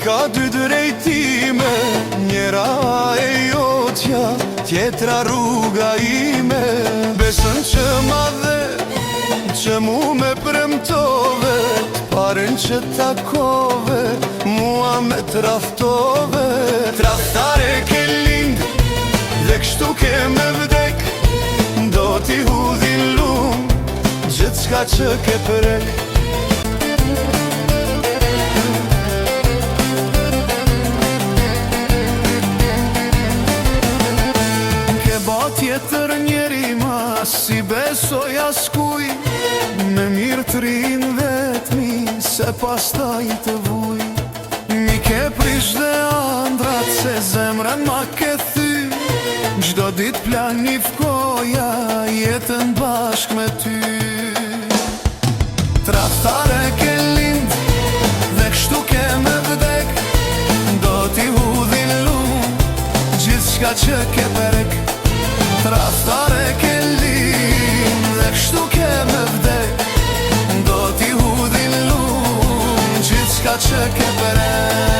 ka dy drejtime, njëra e jotja, tjetra rruga ime. Besën që ma dhe, që mu me premtove, t'parën që takove, mua me traftove. Traftare ke lind, dhe kështu ke me vdek, do t'i hudhin lum, gjithë s'ka që ke prek. Tjetër njeri ma si besoj askuj, me mirë të rinë vetëmi se pastaj të vuj. Mi ke prish dhe andrat se zemrën ma ke thy, gjdo dit planifkoja jetën bashk me ty. Traftare ke lind dhe kështu ke me vdek, do t'i hudhin lum, gjithë shka që ke perek. Traftare ke lind dhe kështu ke me vdek, do t'i hudhin lum, gjithë shka që ke perek.